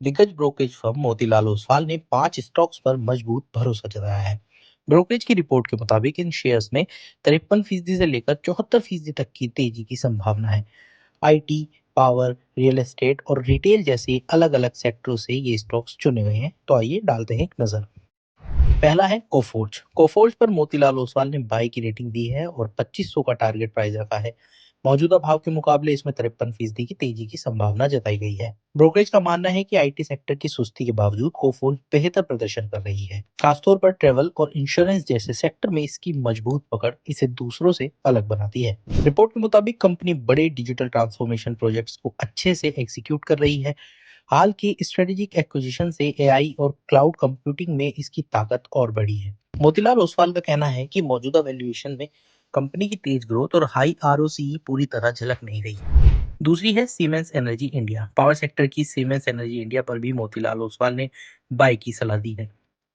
दिग्गज brokerage firm Motilal Oswal ने 5 stocks पर मजबूत भरोसा जताया है। ब्रोकरेज की रिपोर्ट के मुताबिक इन शेयर्स में 53% से लेकर 74% तक की तेजी की संभावना है। आईटी, पावर, रियल एस्टेट और रिटेल जैसे अलग अलग सेक्टरों से ये स्टॉक्स चुने गए हैं। तो आइए डालते हैं एक नजर। पहला है कोफोर्ज। कोफोर्ज पर मोतीलाल ओसवाल ने बाई की रेटिंग दी है और 2500 का टारगेट प्राइस रखा है। मौजूदा भाव के मुकाबले इसमें 53% की तेजी की संभावना जताई गई है। ब्रोकरेज का मानना है कि आईटी सेक्टर की सुस्ती के बावजूद कोफोर्ज बेहतर प्रदर्शन कर रही है। खासतौर पर ट्रेवल और इंश्योरेंस जैसे सेक्टर में इसकी मजबूत पकड़ इसे दूसरों से अलग बनाती है। रिपोर्ट के मुताबिक कंपनी बड़े डिजिटल ट्रांसफॉर्मेशन प्रोजेक्ट्स को अच्छे से एग्जीक्यूट कर रही है। हाल की स्ट्रेटेजिक एक्विजिशन से एआई और क्लाउड कंप्यूटिंग में इसकी ताकत और बढ़ी है। मोतीलाल ओसवाल का कहना है कि मौजूदा वैल्यूएशन में कंपनी की तेज ग्रोथ और हाई आरओसीई पूरी तरह झलक नहीं रही। दूसरी है siemens energy India. Power sector की सीमेंस एनर्जी इंडिया पर भी मोतीलाल ओसवाल ने बाय की सलाह दी है।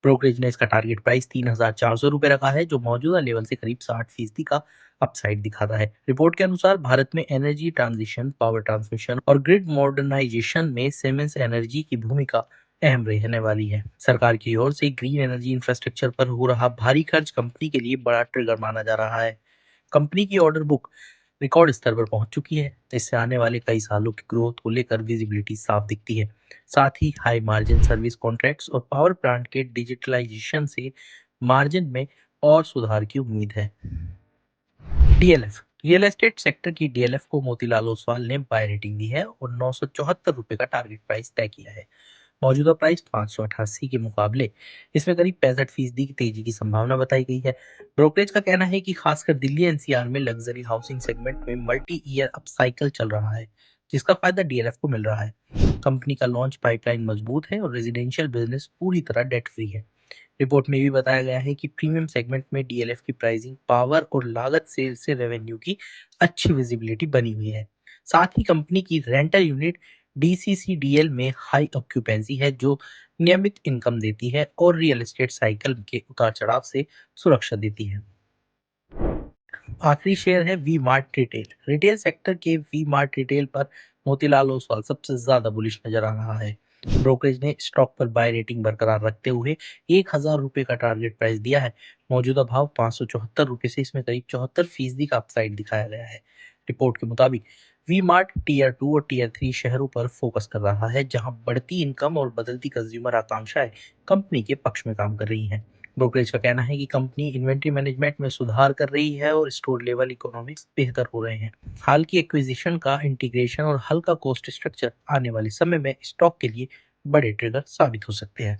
ब्रोकरेज ने इसका टारगेट प्राइस 3,400 रुपए रखा है, जो मौजूदा लेवल से करीब 60% का अपसाइड दिखाता है। रिपोर्ट के अनुसार भारत में एनर्जी ट्रांजिशन, पावर ट्रांसमिशन और ग्रिड मॉडर्नाइजेशन में सीमेंस एनर्जी की भूमिका अहम रहने वाली है। सरकार की ओर से ग्रीन एनर्जी इंफ्रास्ट्रक्चर पर हो रहा भारी खर्च कंपनी के लिए बड़ा ट्रिगर माना जा रहा है। कंपनी की ऑर्डर बुक रिकॉर्ड स्तर पर पहुंच चुकी है। इससे आने वाले कई सालों की ग्रोथ को लेकर विजिबिलिटी साफ दिखती है। साथ ही हाई मार्जिन सर्विस कॉन्ट्रैक्ट्स और पावर प्लांट के डिजिटलाइजेशन से मार्जिन में और सुधार की उम्मीद है। डीएलएफ। रियल एस्टेट सेक्टर की डीएलएफ को मोतीलाल ओसवाल ने बाय रेटिंग दी है और 974 रुपए का टारगेट प्राइस तय किया है। मौजूदा प्राइस 588 के मुकाबले इसमें करीब 65% की तेजी की संभावना बताई गई है। ब्रोकरेज का कहना है कि खासकर दिल्ली एनसीआर में लग्जरी हाउसिंग सेगमेंट में मल्टी ईयर अपसाइकल चल रहा है, जिसका फायदा डीएलएफ को मिल रहा है। कंपनी का लॉन्च पाइपलाइन मजबूत है और रेजिडेंशियल बिजनेस पूरी तरह डेट फ्री है। रिपोर्ट में भी बताया गया है कि प्रीमियम सेगमेंट में डीएलएफ की प्राइसिंग पावर और लागत सेल से रेवेन्यू की अच्छी विजिबिलिटी बनी हुई है। साथ ही कंपनी की रेंटल यूनिट डीसीसीडीएल में हाई ऑक्यूपेंसी है, जो नियमित इनकम देती है और रियल एस्टेट साइकिल के उतार चढ़ाव से सुरक्षा देती है। आखिरी शेयर है V Mart retail. Retail sector के वी मार्ट रिटेल पर मोतीलाल ओसवाल सबसे ज्यादा बुलिश नजर आ रहा है। ब्रोकरेज ने स्टॉक पर बाय रेटिंग बरकरार रखते हुए 1,000 रुपए का टारगेट प्राइस दिया है। मौजूदा भाव 574 रुपए से इसमें करीब 74% का अपसाइड दिखाया गया है। रिपोर्ट के मुताबिक वी मार्ट टीयर 2 और टीयर 3 शहरों पर फोकस कर रहा है, जहां बढ़ती इनकम और बदलती कंज्यूमर आकांक्षाएं कंपनी के पक्ष में काम कर रही हैं। ब्रोकरेज का कहना है कि कंपनी इन्वेंट्री मैनेजमेंट में सुधार कर रही है और स्टोर लेवल इकोनॉमिक्स बेहतर हो रहे हैं। हाल की एक्विजिशन का इंटीग्रेशन और हल्का कॉस्ट स्ट्रक्चर आने वाले समय में स्टॉक के लिए बड़े ट्रिगर साबित हो सकते हैं।